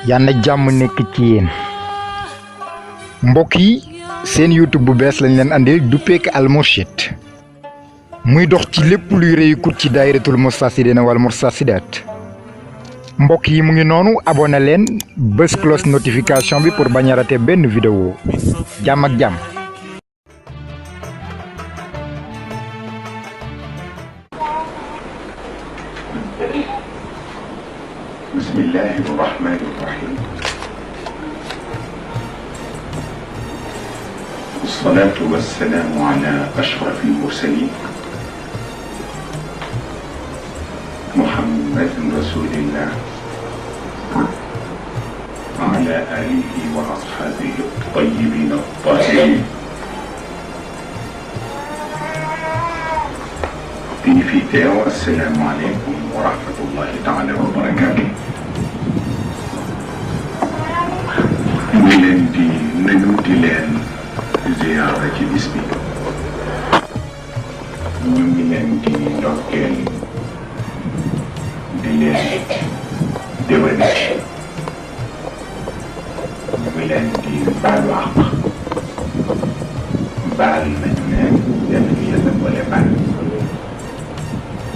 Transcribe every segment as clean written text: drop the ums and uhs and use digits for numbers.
yàlla na jàmm nekk ci yéen mbokk yi seen YouTube bu bees lañ leen andil duppee ko Al Mourchid muy dox ci lépp luy réykut ci daayiratul Moustarchidina wal Moustarchidaat mbokk yi mu ngi noonu abonné leen bés cloche notification bi pour bañ a rater benn vidéo jàmm ak jàmm. Bismillahi rahmani rahim. Wassalatu wassalamu ala ashrafil mursalin Muhammadin rasulillah wa ala alihi wa ashabihi at-tayyibin at-tahirin. Di fi teew assalamu alaykum wa rahmatullahi taala wa barakatuh. ñu leen di nuyu di leen ziyaara ci bis bi ñu ngi leen di ndokkeel di leen déwéne ñu ngi leen di baalu àq baal nañu leen yal nañu yàlla boole baal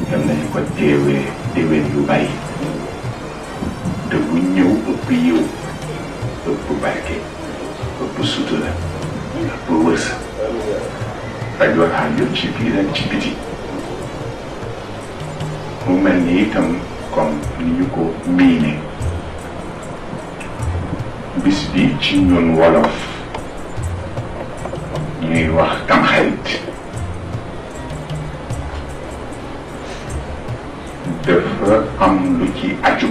yal nañu ko teewee déwén yu bàyyi te bu ñëw ëpp yiw ëpp barke ëpp sutura ëpp wërsëg fajoo aajo ci biir ak ci biti mu mel ni itam comme ni ñu ko miine bis bi ci ñun wolof ñuy wax Tamxarit dafa am lu ci aju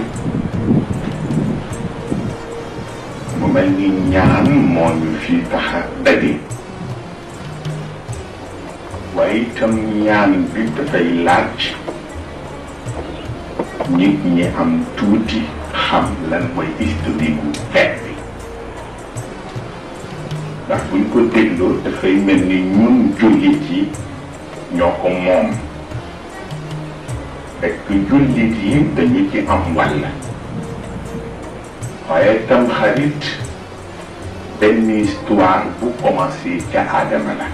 mu mel ni ñaan moo ñu fi tax a daje waaye itam ñaan bi dafay laaj nit ñi am tuuti xam lan mooy historique gu feet bi ndax buñ ko dégloo dafay mel ni ñun jullit yi ñoo ko moom fekk jullit yi dañu ci am wàll waaye Tamxarit benn histoire bu commencé ca Aadama la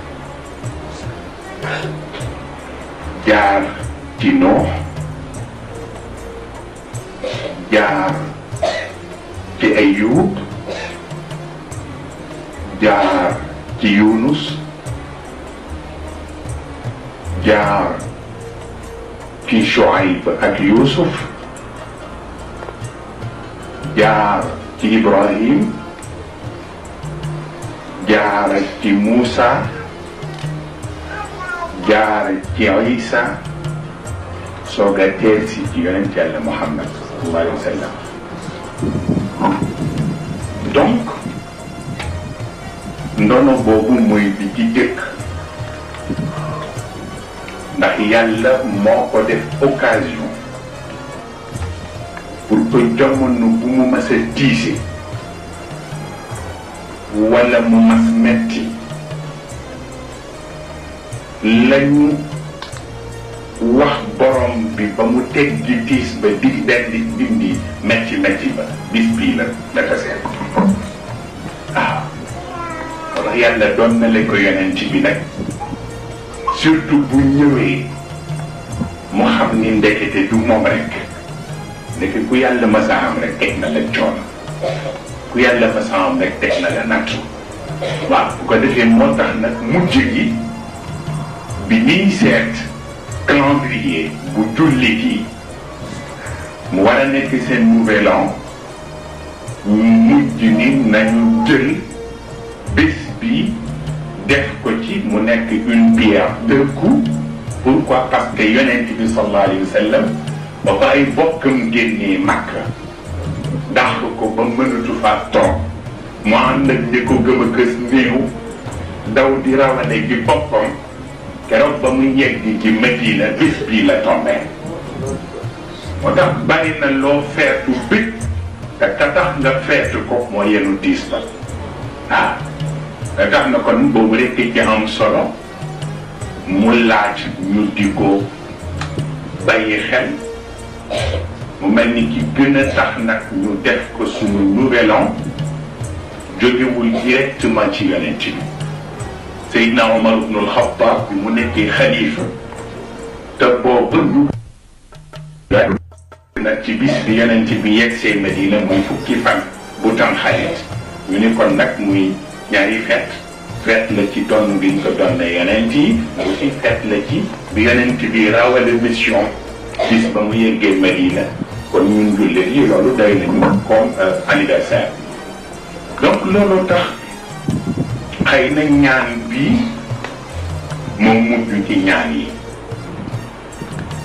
jaar ci Noox jaar ci Ayub jaar ci Yunus jaar ci Shuayb ak Yusuf jaar ci Ibrahim jaar ci Moussa jaar ci Isa soog a teer si ci yonent Yàlla Muhammad sallallahu alayhi wa sallam. Donc ndono boobu mooy bi ci jëkk ndax Yàlla moo ko def occasion pour que jamono bu mu mas a tiise wala mu mas metti lañu wax borom bi ba mu teg di tiis ba di dindi metti ba bis bii la tasee waaw wala Yàlla doon na la ko yonent bi nag surtout bu ñëwee mu xam ni ndekete du moom rek ndeke ku Yàlla masa am rek teg na la coono ku Yàlla masa am rek teg na la nattu waaw bu ko defee moo tax nag mujj gi bi ñuy seet calendrier bu jullit yi mu war a nekk seen nouvel an mujj ni nañu jël bés bi def ko ci mu nekk une pierre deux coups. Pourquoi? Parce que yonent bi sallallahu alayhi wa sallam ba ba ay bokkam génnee Makka dàq ko ba mënatu faa toog mu ànd ak ñi ko gëm a kës néew daw di rawale gi boppam keroog ba mu yegg ci Madina bis bii la tombé moo tax bari na loo feetu bit te ka tax nga feetu ko moo yenu diis ba ah te tax na kon boobu rek ci am solo mu laaj ñu di ko bàyyi xel mu mel ni ki gën a tax nag ñu def ko suñu nouvel an jógewul directement ci yonent bi Seydina Omar ibnul Xattaab bi mu nekkee xalifa te boobu ñu nag ci bis bi yonent bi yegsee Medina muy fukki fan bu Tamxarit ñu ni kon nag muy ñaari feet la ci doon bi ñu ko doon yonent yi mais aussi feet la ci bi yonent bi rawale mission bis ba mu yeggee Medina kon ñun jullit yi loolu doy nañu comme anniversaire donc loolu tax xëy na ñaan bii moom mujj ci ñaan yi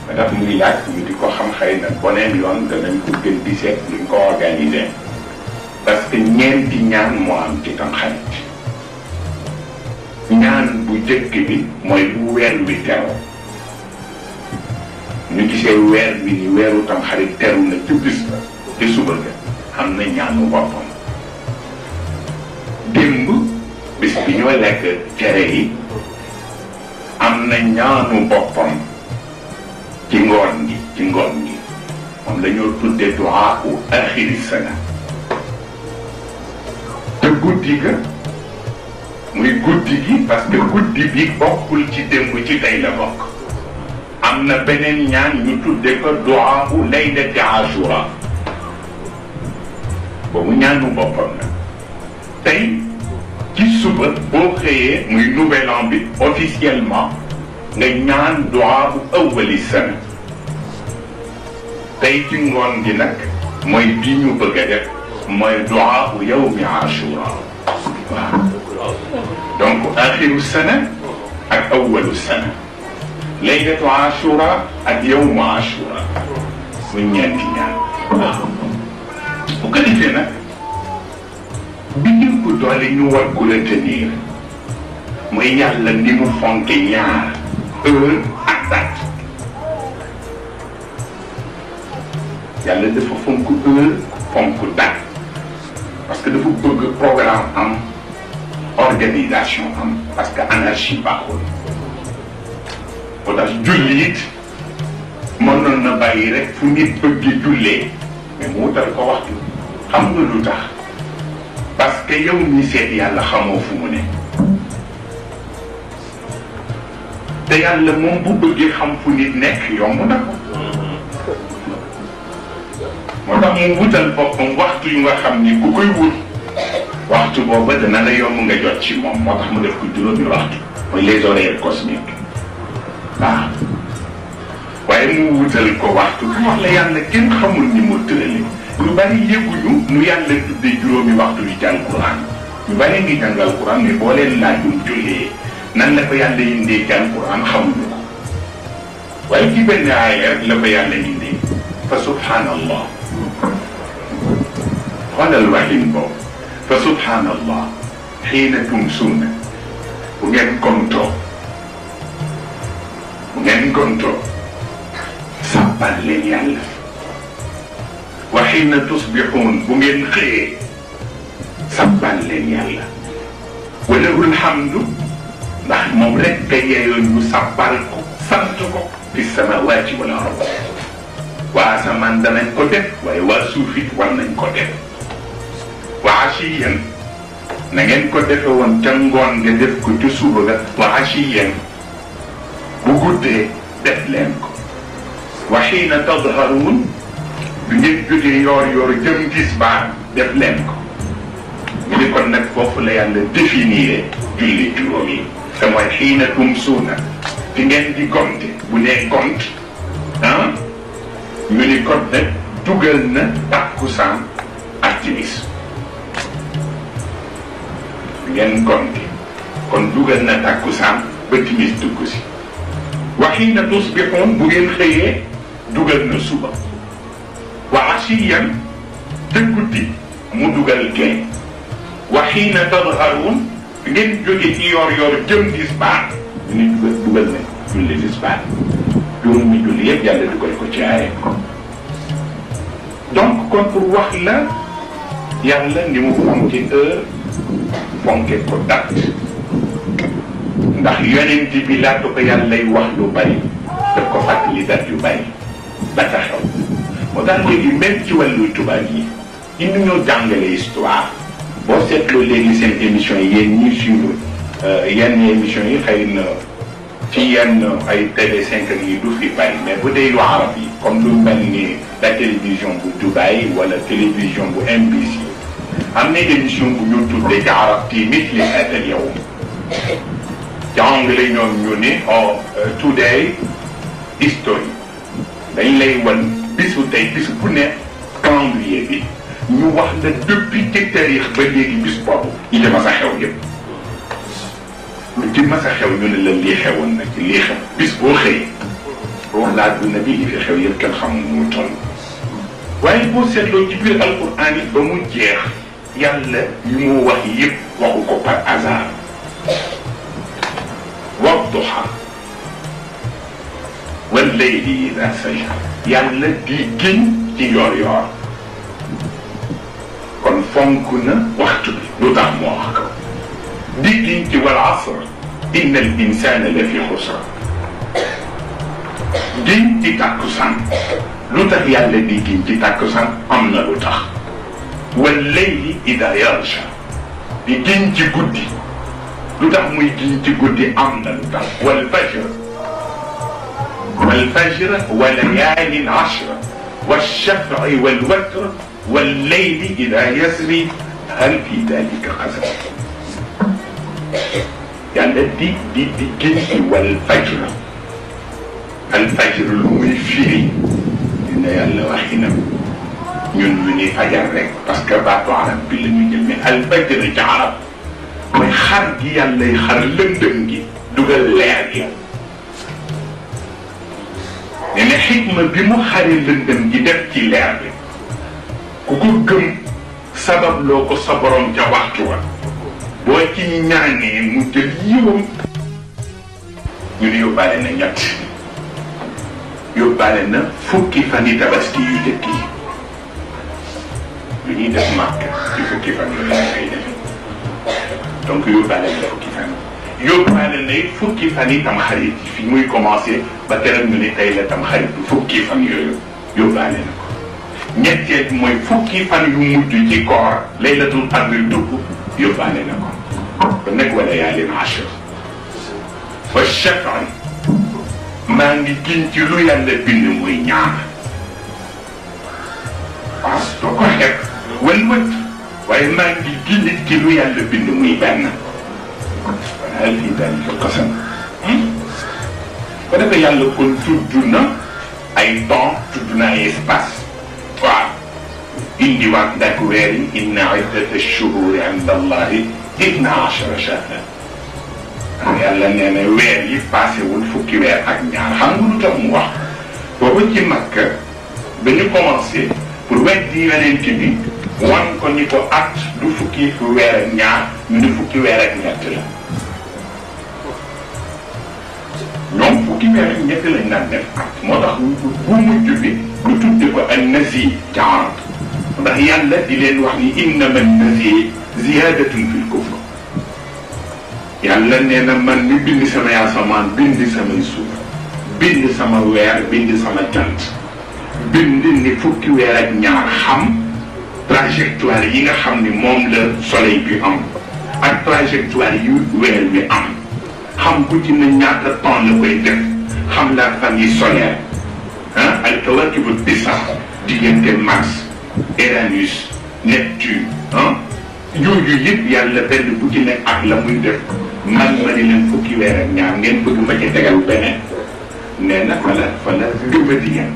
ba tax muy laaj ñu di ko xam xëy na boneen yoon danañ ko gën di seet luñ ko organiser parce que ñeenti ñaan moo am ci Tamxarit ñaan bu jëkk bi mooy bu weer wi teroo ñu gisee weer bi ni weeru Tamxarit teru na ci bis ba ci suba ga am na ñaanu boppam démb bis bi ñoo lekk cere yi am na ñaanu boppam ci ngoon gi moom la ñoo tudde duaa u axiri sana te guddi ga muy guddi gi parce que guddi bi bokkul ci démb ci tey la bokk am na beneen ñaan ñu tudde ko duaa u laylati ashura boobu ñaanu boppam la tey ci suba boo xëyee muy nouvel an bi officiellement nga ñaan duaa bu awwali sana tey ci ngoon gi nag mooy bii ñu bëgg a def mooy duaa bu yawmi ashura waaw donc axiru sana ak awwalu sana laylatu ashura ak yawmu ashura muy ñeenti ñaan waaw bu ko defee nag bi ñu ko doole ñu war ko retenir mooy yàlla ni mu fonke ñaar heure ak date yàlla dafa fonk heure fonk date parce que dafa bëgg programme am organisation am parce que anarchie baaxul moo tax julli it mënoon na bàyyi rek fu nit bëgg jullee mais mu wutal ko waxtu xam nga lu tax parce que yow mi seet yàlla xamoo fu mu ne te yàlla moom bu bëggee xam fu nit nekk yomb na ko moo tax mu wutal boppam waxtu yu nga xam ni ku koy wut waxtu booba dana la yomb nga jot ci moom moo tax mu def ko juróomi waxtu mooy les horaires cosmiques waaw waaye mu wutal ko waxtu bu wax la yàlla kenn xamul ni mu tërale ñu bari yëguñu nu yàlla tuddee juróomi waxtu yi ci alquran ñu bari ngi jàng alquran mais boo leen laajum jullee nan la ko yàlla indee ci alquran xamuñu ko waaye ci benn aaya rek la ko yàlla indee fa subhanallah xoolal waxin boobu fa subhanallah xiina tumsuuna bu ngeen gontoo sàbbal leen yàlla wa xiina tusbixuun bu ngeen xëyee sàbbal leen yàlla wa lahul hamdu ndax moom rek ka yeeyoo ñu sàbbal ko sant ko fi samawaati wal ard waa asamaan danañ ko def waaye waa suuf it war nañ ko def wa ashiyan na ngeen ko defe woon ca ngoon nga def ko ca suba ga wa ashiyan bu guddee def leen ko wa xiina tadharuun bu ngeen jógee yoor jëm tisbaar def leen ko ñu ni kon nag foofu la yàlla définir julli juróom yi te mooy xiina tumsuuna fi ngeen di gonte bu nee gont ñu ni kon nag dugal na takkusaan ak timis ngeen gonte kon dugal na takkusaan ba timis dugg si wa xiina tusbixuun bu ngeen xëyee dugal na suba wa asiyan te guddi mu dugal gee wa xiina tadharuun ngeen jóge ci yoor jëm tisbaar ñu ni dugal na julli tisbaar juróomi julli yëpp yàlla dugal ko ci aaye donc kon pour wax la yàlla ni mu fonke heure fonke ko date ndax yonent bi laata ko yàllay wax lu bari daf ko fàttali date yu bari ba taxaw moo tax léegi même ci wàllu tubaab yi indi ñoo jàngale histoire boo seetloo léegi seen émission yi yéen ñuy suivre yenn émission yi xëy na ci yenn ay TV5 yi du fi bari mais bu dee yu arab yi comme lu mel ni la télévision bu Dubaï wala télévision bu MBC am na émission bu ñu tuddee ci arab ti misli hada al yawm ci anglais ñoom ñu ne today history dañ lay wan bisu tey bis bu ne calendrier bi ñu wax la depuis ci taarix ba léegi bis boobu yi ci mas a xew yëpp lu ci mas a xew ñu ne la lii xewoon na ci lii xew bis boo xëyee wax la adduna bi li fi xew yëpp kenn xamul mu toll waaye boo seetloo ci biir alquran yi ba mu jeex yàlla yu mu wax yëpp waxu ko par hasard wadduha wal layli ida saja yàlla di giñ ci yoor yoor kon fonk na waxtu bi lu tax moo wax ko di giñ ci wal asr inna al insana la fi xusra giñ ci tàkkusaan lu tax yàlla di giñ ci tàkkusaan am na lu tax wal layli ida yarsha di giñ ci guddi lu tax muy giñ ci guddi am na lu tax wal fajr والفجر وليال عشر والشفع والوتر والليل إذا يسري هل في ذلك قسم يعني دي جنس والفجر الفجر المي فيري إن يلا وحينا ñun ñu ni fajar rek parce que baatu arab bi la ñu jël mais alfajr ci arab mooy xar gi yàlla xar lëndëm gi dugal leer gi nee na xikma bi mu xaree lëndëm gi def ci leer bi ku ko gëm sabab loo ko sa borom ca waxtu wa boo ci ñaanee mu jël yiwam ñu ne yóbbaale na ñett yóbbaale na fukki fan yi tabaski yu jëkk yi lu ñuy def màkk ci fukki fan yooyu la koy def donc yóbbaale na fukki fan yóbbaale na fukki fan yi tam xarit yi fi muy commencé ba teral ñu ne tey la tam xarit bi fukki fan yooyu yóbbaale na ko ñetteel mooy fukki fan yu mujj ci koor laylatul qadr dugg yóbbaale na ko ba nekk wala yaalin ashir wa shaf'i maa ngi giñ ci lu yàlla bind muy ñaar waaw doo ko xeeb wal wët waaye maa ngi giñ ci lu yàlla bind muy benn hal fi dalika qasam ko defee yàlla kon tudd na ay temps tudd na ay espace waaw indiwaat ndak weer yi inna iddata shuhuri inda allahi 12 shahran yàlla nee na weer yi passé wul fukki weer ak ñaar xam nga lu tax mu wax boobu ci Makka ba ñu commencé pour weddi yonent bi wan ko ni ko at du fukki weer ak ñaar ñu ne fukki weer ak ñett la ñoom fukki weer ak ñett lañ daan def at moo tax bu mujj bi ñu tudde ko an nasi ci arab ndax yàlla di leen wax ni innama nasi ziyadatun fil kufr yàlla nee na man mi bind sama asamaan bind samay suuf bind sama weer bind sama jant bind ni fukki weer ak ñaar xam trajectoire yi nga xam ni moom la soleil bi am ak trajectoire yu weer bi am xam ku ci ne ñaata temps la koy def xam la famille solaire ah al kawakibu bisa diggante Mars Uranus Neptune ah yooyu yëpp yàlla benn bu ci nekk ak la muy def man ma ni leen fukki weer ak ñaar ngeen bëgg ma ci tegal beneen nee na fala gëmadi yam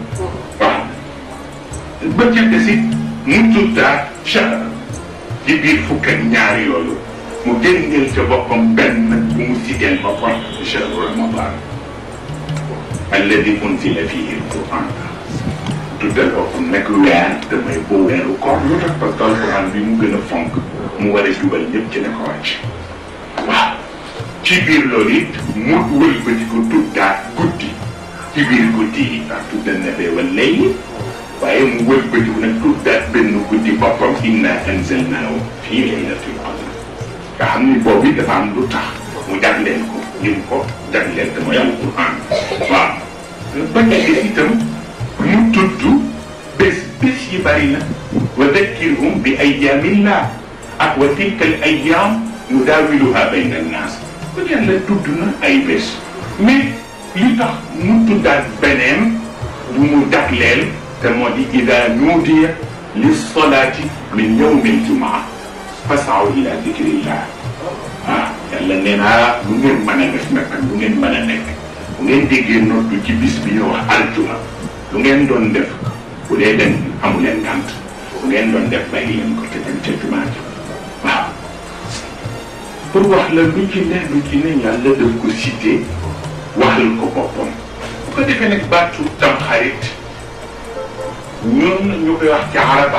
waaw ba ca desit mu tuddaat shahr ci biir fukk ak ñaar yooyu mu génneel ca boppam benn bu mu sigeel boppam shahru ramadan alladi unzila fihi alquran tuddal boppam nekk weer damay boo weeru koor lu tax parce que alquran bi mu gën a fonk mu war a jubal ñëpp ci ne ko wàcc waaw ci biir loolu it mu wëlbati ko tuddaat guddi ci biir guddi yi ndax tuddal na bee wal layli waaye mu wëlbati ko nag tuddaat benn guddi boppam inna anzalnaahu fii laylatil qadr nga xam ni boobu dafa am lu tax mu jagleel ko ñu ko jagleel te mooy alquran waaw ba tey itam mu tudd bés yi bari na wa dakkirhum bi ayyaamillah ak wa tilka al ayyaam nudaawiluha bayna annaas kon yàlla tudd na ay bés mais li tax mu tuddaat beneen bu mu dagleel te moo di ida nuudiya lissolaati min yawmi aljumaa fasaw ila dikrillah yàlla nee naa lu ngeen mën a def nag ak lu ngeen mën a nekk bu ngeen déggee noddu ci bis bi ñu wax aljuma lu ngeen doon def bu dee dem amu leen gànt bu ngeen doon def bàyyi leen ko te dem ca jumaa ji waaw pour wax la lu ci ne yàlla daf ko cité waxal ko boppam bu ko defee nag baatu tamxarit ñun ñu koy wax ci arab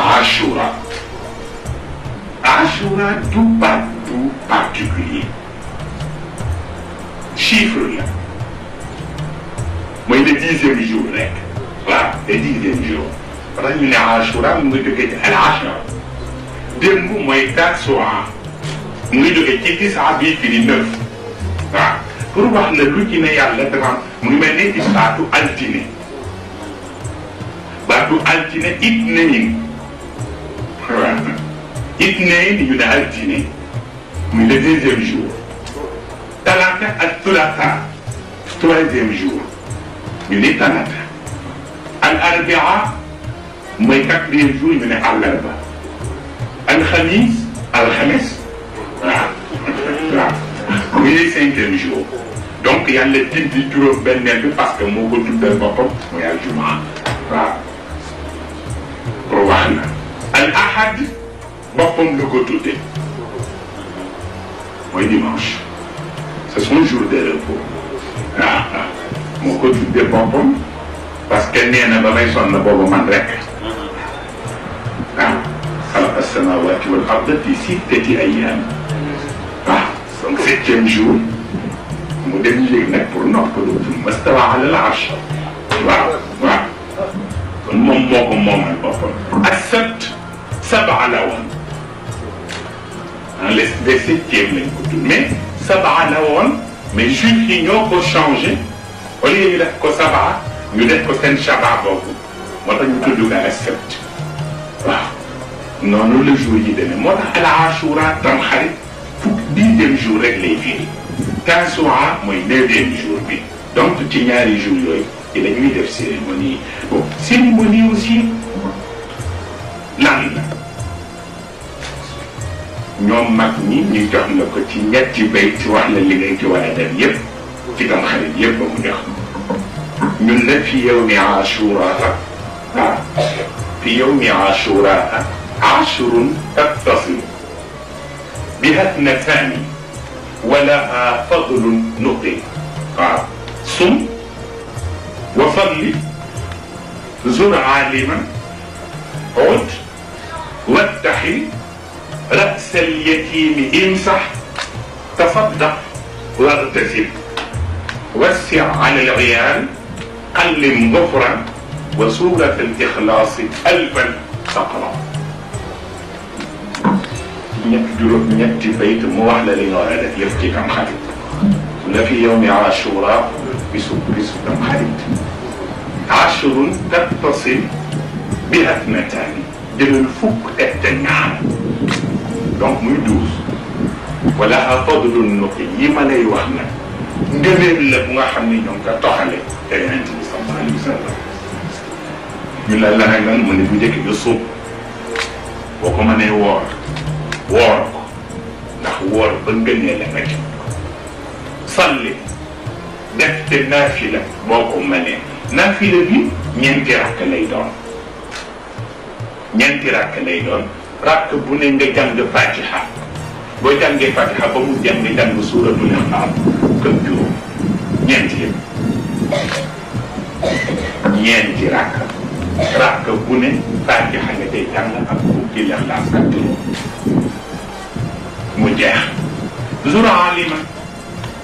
ashura du baat bu particulier chiffre la mooy le 10e jour rek waaw le 10e jour parce que ñu ne ashura mu ngi jógee ci al ashra démb mooy tasua mu ngi jógee ci tisa bii firi 9 waaw pour wax la lu ci ne yàlla dafa mu ngi mel ni ci baatu altine itnayn waaw itnayn ñu ne altine muy le 2e jour talata ak thulatha 3e jour ñu ne talata al arbia mooy 4e jour ñu ne àllarba alxamis waaw muy 5e jour donc yàlla dindi juróom-benneel bi parce que moo ko tuddal boppam mooy aljumaa waaw pour wax na al ahad boppam la ko tuddee mooy dimanche c'est son jour de repos waaw moo ko tuddee boppam parce que nee na ba may sonn boobu man rek waaw xalaqa as-samaawaati wal arda fi 6 ayyaam waaw donc 7e jour mu dem léegi nag pour noppalu thumma stawaa ala al-arsh waaw kon moom moo ko moomal boppam as-sabt sab'a la woon les 7e lañ ko tudd mais sab'a la woon mais juif yi ñoo ko changé au lieu ñu def ko sab'a ñu def ko seen shaba boobu moo tax ñu tudd ko as-sabt waaw noonu la jour yi demee moo tax al-ashura tamxarit 10e jour rek lay firi tasua mooy 9e jour bi donc ci ñaari jour yooyu ci la ñuy def cérémonie bon cérémonie aussi lan la ñoom mag ñi ñu jox la ko ci ñetti bay ci wax la li ngay ci war a def yépp ci tam xarit yépp ba mu jox ñun la fi yawmi ashura fi yawmi ashura ashrun tattasil biha ithnatani ولها فضل نقي صم وصلي زر عالما عد واتحي رأس اليتيم امسح تصدق واغتسل وسع على العيال قلم ظفرا وسورة الإخلاص ألفا تقرأ ñetti bayt mu wax la li nga war a def yëpp ci tamxarit la fi yawmi ashura bisu tamxarit ashrun tattasil biha ithnatani jëlal fukk teg te ñaar donc muy 12 wala fadlun nuqi yi ma lay wax nag ngëneel la bu nga xam ni ñoom nga toxale te yonent bi sallallahu alayhi wa sallam ñu la lan lan mu ne bu njëkk bi suub boo ko mënee woor ko ndax woor ba ngënee la nga ci salli def te naafila boo ko mënee naafila bi ñeenti rakk lay doon rakk bu ne nga jàng fatiha boo jàngee fatiha ba mu jàng nga jàng suuratul Ixlaas këm juróom ñeenti rakk bu ne fatiha nga day jàng ak fukki Ixlaas ak juróom mu jeex zura alima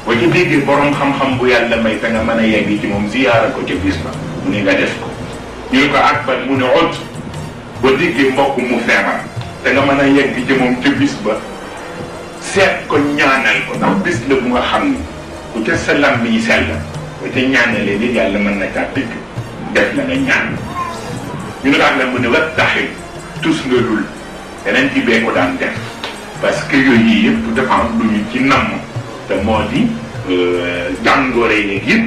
boo ci déggee borom xam-xam bu yàlla may te nga mën a yegg ci moom ziyaara ko ca bis ba mu ne nga def ko ñu ne ko ak ban mu ne ot boo déggee mbokk mu feebar te nga mën a yegg ci moom ca bis ba seet ko ñaanal ko ndax bis la bu nga xam ni ku ca sa lam yi sell bu ca ñaanalee nit yàlla mën na caa dëgg def la nga ñaan ñu ne daal la mu ne wa taxi tus nga dul yeneen ci bee ko daan def parce que yooyu yëpp dafa am lu ñu ci namm te moo di jàngoore yeeg yëpp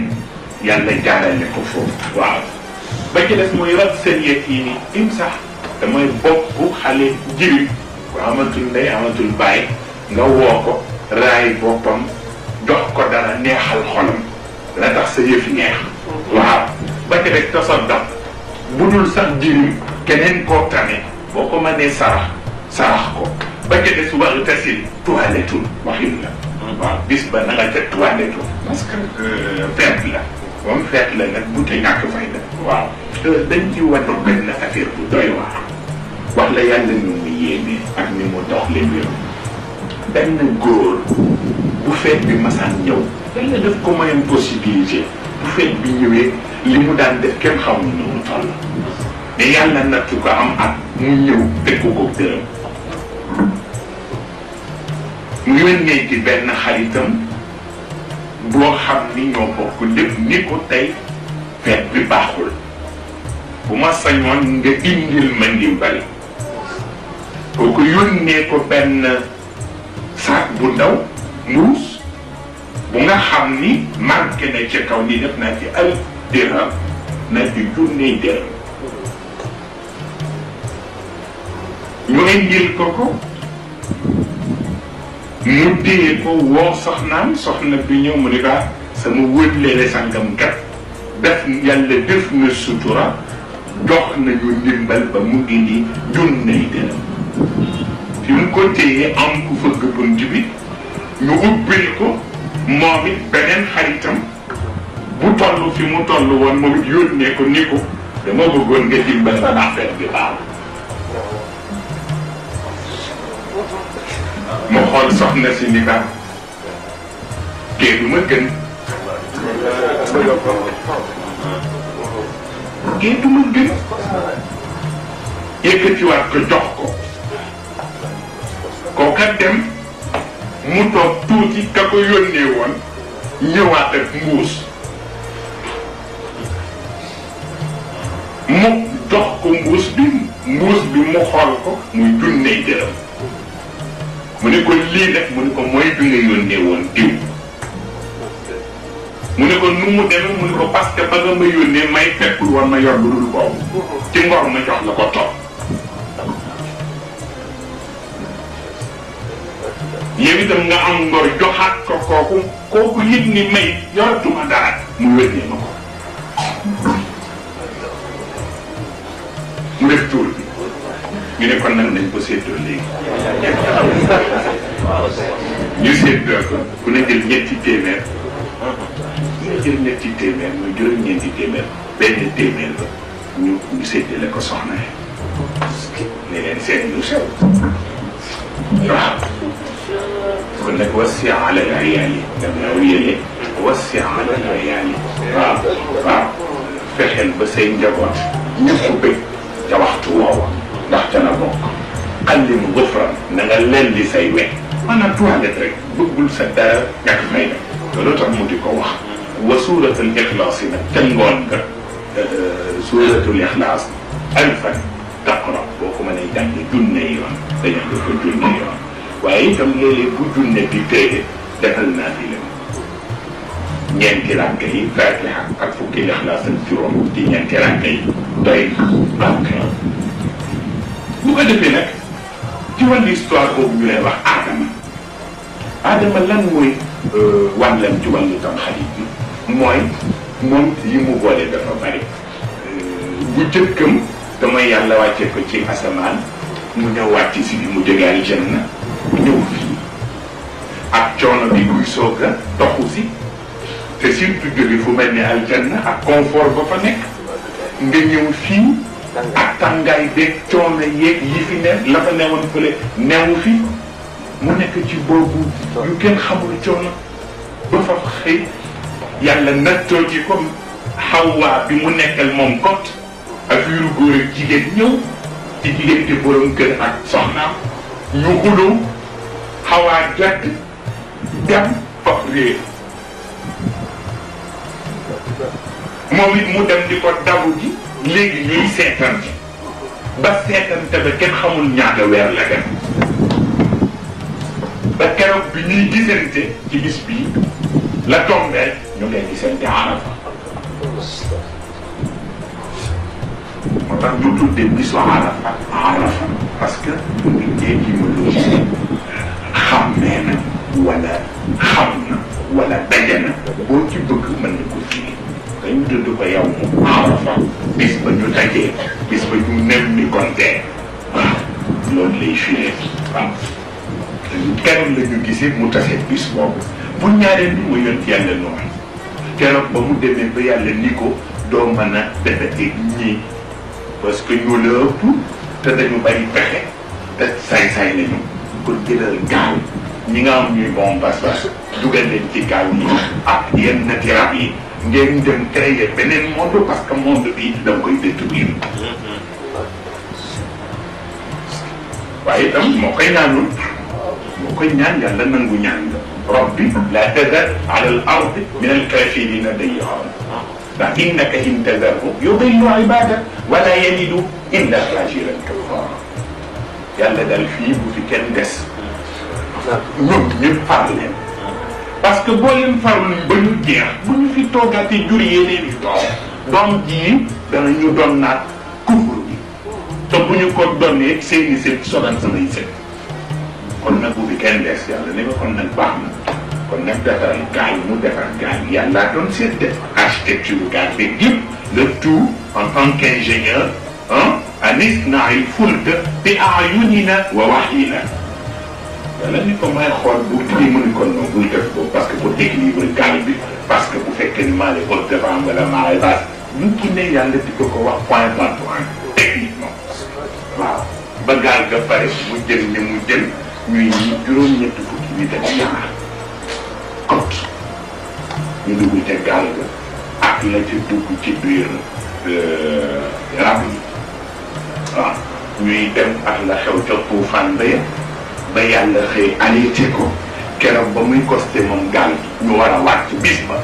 yàlla jaarale ko foofu waaw ba ci des mooy rat seen yet yi ni im sax te mooy bopp xale jirim bu amatul ndey amatul bàyyi nga woo ko raay boppam jox ko dara neexal xolam dana tax sa yëf neex waaw ba ci des tasaddaq bu dul sax jirim keneen koo tane boo ko mënee sarax ko ba ca des war tasil toilettul waxin la waaw bis ba na nga ca toilettul parce que feet la moom feet la nag bu te ñàkk fayda waaw dañ ci wane benn affaire bu doy waar wax la yàlla ni mu yéeme ak ni mu dox le mbir benn góor bu feet bi masaan ñëw yàlla def ko mayoon possibilité bu feet bi ñëwee li mu daan def kenn xamul nu mu toll mais yàlla nattu ko am at mu ñëw teg ko dërëm mu yónnee ci benn xaritam boo xam ni ñoo bokk lépp ni ko tey feet bi baaxul bu ma sañoon nga indil ma ndimbal kooku yónnee ko benn saak bu ndaw mbuus bu nga xam ni marqué na ca kaw ni def naa ci al dirham na ci junney dërëm ñu indil ko mu téye ko woo soxna bi ñëw mu ne ko sama wëlleele sangam kat def yàlla def na sutura jox nañu ndimbal ba mu ngi ni junney dërëm fi mu ko téye am ku fëgg bunt bi ñu ubbil ko moom it beneen xaritam bu toll fi mu toll woon moom it yónnee ko ni ko dama bëggoon nga dimbal ba affaire bi baax mu xool soxna si ni ka kee du ma gën kee du ma gën yëkkatiwaat ko jox ko kooka dem mu toog tuuti ka ko yónnee woon ñëwaat ak mbuus mu jox ko mbuus bi mu xool ko muy junney dërëm mu ne ko lii def mu ne ko mooy bi nga yónnee woon diw mu ne ko nu mu demee mu ne ko parce que ba nga ma yónnee may fekkul woon ma yor lu dul boobu ci ngor ma jox la ko toog yow itam nga am ngor joxaat ko kooku yëg ni may yoratuma dara mu wénnee ma ko mu def tuur bi ñu ne kon nag nañ ko séddoo léegi ñu séddoo ko ku ne jël ñetti téeméer ñu jël ñetti téeméer muy juróom-ñeenti téeméer benn téeméer ba ñu séddale ko soxna yi ne leen seen lu sew waaw kon nag wasi ala al iyaali gannaaw yële wasi ala al iyaali waaw fexeel ba say njaboot ñëpp bëgg ca waxtu woowa ndax ca na bokk xallim gufran na nga leen di say we maanaam toilette rek bëggul sa dara ñàkk fay na loolu tax mu di ko wax wa suuratul ixlaas yi nag ca ngoon nga suuratul ixlaas alfan taqra boo ko mënee jàng junne yoon dañu nga ko junne yoon waaye itam léeg-léeg bu junne bi téye defal naa fi leen ñeenti rànk yi Faatiha ak fukki Ixlaas ak juróom ci ñeenti rànk yi doy na rànk bu ko defee nag ci wàllu histoire boobu ñu lay wax Adama lan mooy wàllam ci wàllu Tamxarit bi mooy moom yi mu boole dafa bari bu jëkkam damay yàlla wàcce ko ci asamaan mu ñëw wàcc si bi mu jóge aljanna ñëw fii ak coono bi kuy soog a doxu si te surtout jóge fu mel ni aljanna ak confort ba fa nekk nga ñëw fii ak tàngaay beeg coono yeeg yi fi ne la fa newoon fële newu fi mu nekk ci boobu yu kenn xamul coono ba fa xëy yàlla nattoo ci comme Hawa bi mu nekkal moom kot ak yu góor ak jigéen ñëw ci diggante borom kër ak soxnaam ñu xuloo Hawa gàtt dem faf réer moom it mu dem di ko dabu ji léegi ñuy seetaan ci ba seetante ba kenn xamul ñaata weer la def ba keroog bi ñuy gisante ci bis bii la tombee ñu ngay gisante Arafa moo tax ñu tuddee bisu Arafa Arafa parce que étymologie xàmmee na wala xam na wala daje na boo ci bëgg mën na ko firi dañu tudd ko yow mu Arafa bis ba ñu dajee bis ba ñu nem ni kontee waaw loolu lay firee waaw keroog la ñu gisee mu tase bis boobu bu ñaareel bi mu yont yàlla noonu keroog ba mu demee ba yàlla ni ko doo mën a defeteeg ñii parce que ñu la ëpp te dañu bari pexe te saay-saay lañu pour jëlal gaal ñi nga am ñuy bon bas-bas dugal leen ci gaal yi ak yenn tirab yi ngeen dem créer beneen monde parce que monde bi da nga koy détruire waaye itam moo koy ñaanul moo koy ñaan yàlla nangu ñaan la rabbi la tadar ala al ardi min al kafirina dayyaran ndax innaka in tadarhu yudillu ibadak wala yalidu illa fajiran kafara yàlla daal fii bu fi kenn des ñoom ñëpp far leen parce que boo leen farul ba ñu jeex bu ñu fi toogaatee jur yeneen i doom jii danañu doon naat kufur bi te bu ñu ko donnee seeni sët sogal samay sët kon nag bu fi kenn des yàlla ne ko kon nag baax na kon nag defaral gaal mu defar gaal yàlla doon seet def architecture gaal bi yëpp le tout en tant qu'ingénieur an isna'il fulka bi a'yunina wa wahyina yàlla ni ko may xool bu lii mu ni kon noonu bul def boobu parce que pour équilibrer gaal bi parce que bu fekkee ni maa lay haute devant wala maa lay basse ñu ki ne yàlla di ko wax point par point techniquement waaw ba gaal ga pare mu jël ni mu jël ñuy juróom-ñetti fukki nit ak ñaar kot ñu dugg ca gaal ga ak la ca dugg ci biir rab yi waaw ñuy dem ak la xew ca tuufaan ba yàlla xëy arrêté ko keroog ba muy costé moom gaal gi ñu war a wàcc bis ba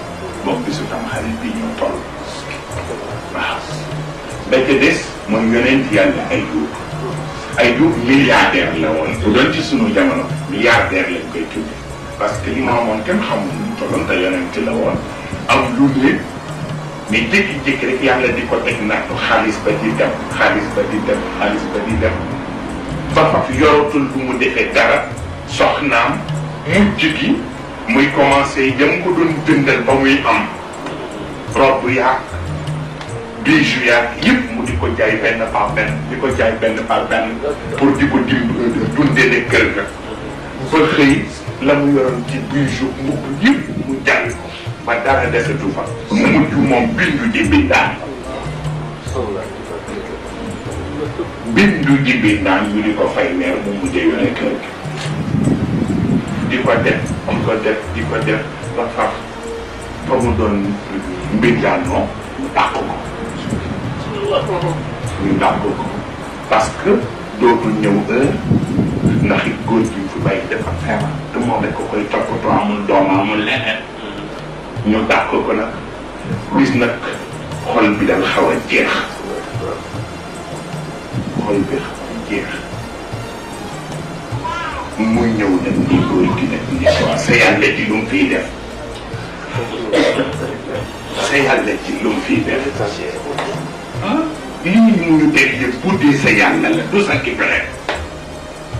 moom bisu tam xarit bi ñoo toll waaw ba ca des mooy yonent yàlla Ayub milliardaire la woon bu doon ci sunu jamono milliardaire lañ koy tudde parce que li ma amoon kenn xamul nu tolloon te yonent la woon am lu ne mais jékki-jékki rek yàlla di ko teg nattu xaalis ba di dem xaalis ba di dem xaalis ba di dem ba faf yoratul lu mu defee dara soxnaam mujj gi muy commencé jëm ko doon jëndal ba muy am robe yaag bijou yaag yëpp mu di ko jaay benn par benn di ko jaay benn par benn pour di ko dundee ne kër ga ba xëy la mu yoroon ci bijou mbubb yëpp mu jaay ko ba dara desatu fa mu mujj moom bindu di bindaan bindu ji bindaan ñu di ko fay weer mu mujjee yore kër gi di ko def ba faf fa mu doon mbindaanoo mu dàq ko ñu dàq ko parce que dootul ñëw heure ndax it góor gi fi bàyyi dafa feebar te moom rek ko koy toppatoo amul doom amul leneen ñu dàq ko nag bis nag xol bi dal xaw a jeex xol bi xaw a jeex muy ñëw nag ni góor gi nag ni quoi sa yàlla ji lu mu fiy def sa yàlla ji lu mu fiy def lii ñu teg yëpp bu dee sa yàlla la du sa ki pexe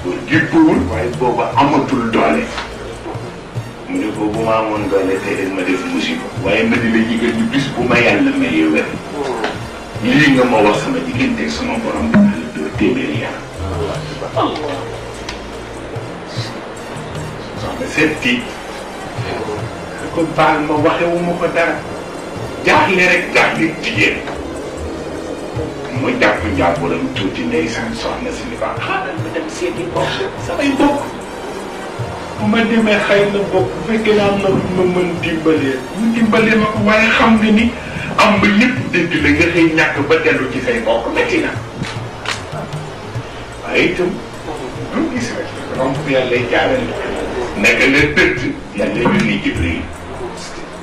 pour jippuwul waaye booba amatul doole mu ne ko bu ma amoon doole tey rek ma def musiba waaye ma di la yëgal ñu bis bu ma yàlla mayee wér lii nga ma wax sama diggante sama borom dina la doo téeméeri yàlla soxna seet tiit ko baal ma waxewu ma ko dara jaaxle rek jaaxle jigéen mu jàpp njàmburam tuuti ndeysaan soxna si ni baax xaaral ma dem seeti bokk samay bokk bu ma demee xëy na bokk bu fekkee naa am na lu ma mën dimbalee mu dimbalee ma ko waaye xam nga ni am ba lépp dëgg la nga xëy ñàkk ba dellu ci say bokk métti na waaye itam lu gis rek romb yàlla jaarale nekk la tëdd yàlla yónni Jibril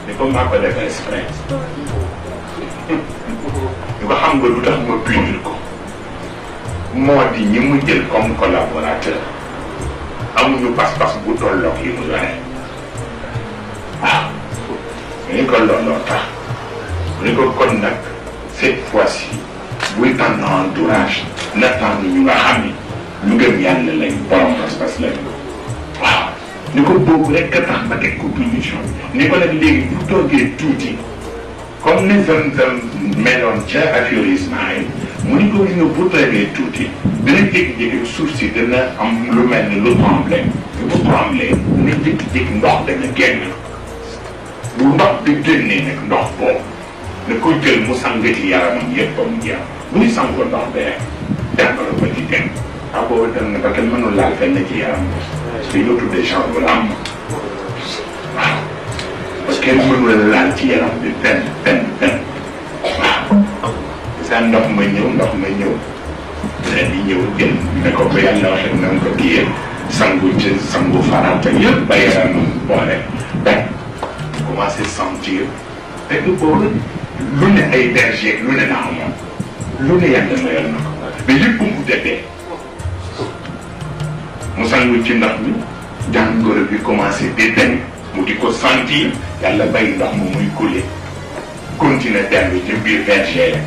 ni ko maa ko def exprès ni ko xam nga lu tax ma punir ko moo di ñi mu jël comme collaborateur amuñu pas-pas bu tolloog yi mu yore waaw ni ko looloo tax ni ko kon nag cette fois-ci buy tànn entourage na tànn ñu nga xam ni ñu gëm yàlla lañ borom pas-pas lañ waaw ni ko boobu rek a tax ma teg ko punition ni ko nag léegi bu toogee tuuti comme ni Zamzam meloon ca affairisement yi mu ni ko gis nga bu toogee tuuti dina jékki-jékki suuf si dina am lu mel ni lu tremblé bu tremblé dina jékki-jékki ndox dana génn bu ndox di génnee nag ndox boobu da koy jël mu sang ci yaramam yëpp ba mu jeex bu ñu sang ko ndox bee jàngoro ba ci dem ah boobu dem na ba kenn mënul laal fenn ci yaram parce que ñoo tuddee chambre bu am waaw parce que kenn mënul laal ci yaram bi benn waaw sa ndox ma ñëw leen di ñëw jël ne ko ba yàlla waxee na nga ko kiyee sangu ci sangu farata yëpp ba yaramam boole benn commencé sentir fekk boobu lu ne ay berger lu ne naa moom lu ne yàlla mayal na ko mais yëpp mu demee mu sangu ci ndox mi jàngoro bi commencé di dem mu di ko sentir yàlla bay ndox mu muy couler continuer dellu ci biir berger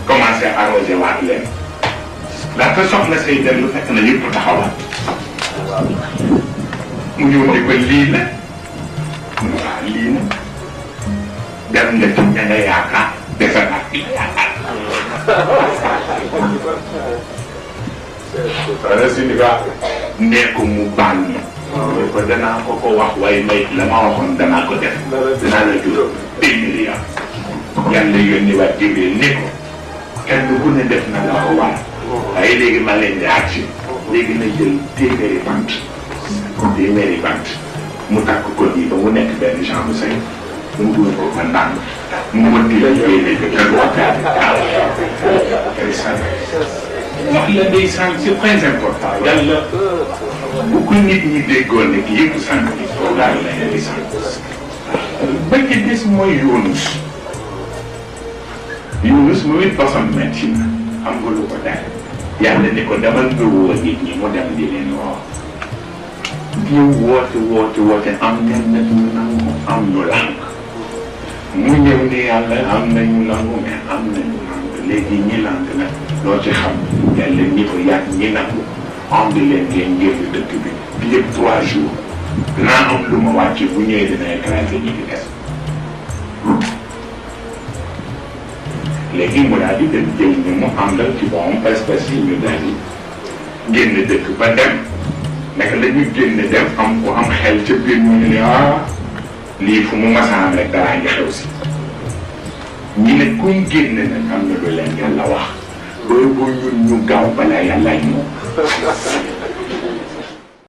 commencé arrosé waat leen laata soxna say dellu fekk na yëpp taxawaat mu ñëw ne ko lii la waaw lii la dem nga ci ña nga yaakaar defe naa ki nga yaakaar wala si ni ka nee ko mu baal ma ko danaa ko wax waaye may la ma waxoon danaa ko def danaa la jur téeméeri yàlla yónni waat Jibril ni ko kenn ku ne def na la ko war waaye léegi ma leen di agsi léegi na jël téeméeri bant mu takk ko nii ba mu nekk benn chambre say mu dugal ko fa ndànk mu mënti la génne ko kenn waxtaan wax la ndeysaan c'est très important yàlla bu ko nit ñi déggoon ne ki yëpp sant bi ko daal la leen di sant ba ci des mooy Yunus mu it façon métti na xam nga lu ko daal yàlla ni ko demal nga woo nit ñi mu dem di leen woo ñu woote am ñenn nag ñu nangu am ñu lànk mu ñëw ni yàlla am nañu nangu mais am nañu nangu léegi ñi lànk nag loo ci xam yàlla ñi ko yàgg ñi nangu am di leen ngeen génn dëkk bi bi yëpp 3 jours dinaa am lu ma wàcc bu ñëwee dina écraser ñi di des léegi mu daal di dem jël ñu mu àndal ci bon espèce yi ñu daal di génn dëkk ba dem naka la ñu génn dem am ko am xel ca biir ñu ne lii fu mu masaan rek daraa ngi xew si ñi ne kuñ génn nag am na lu leen yàlla wax booy bu ñun ñu gaaw balaa yàlla ñëw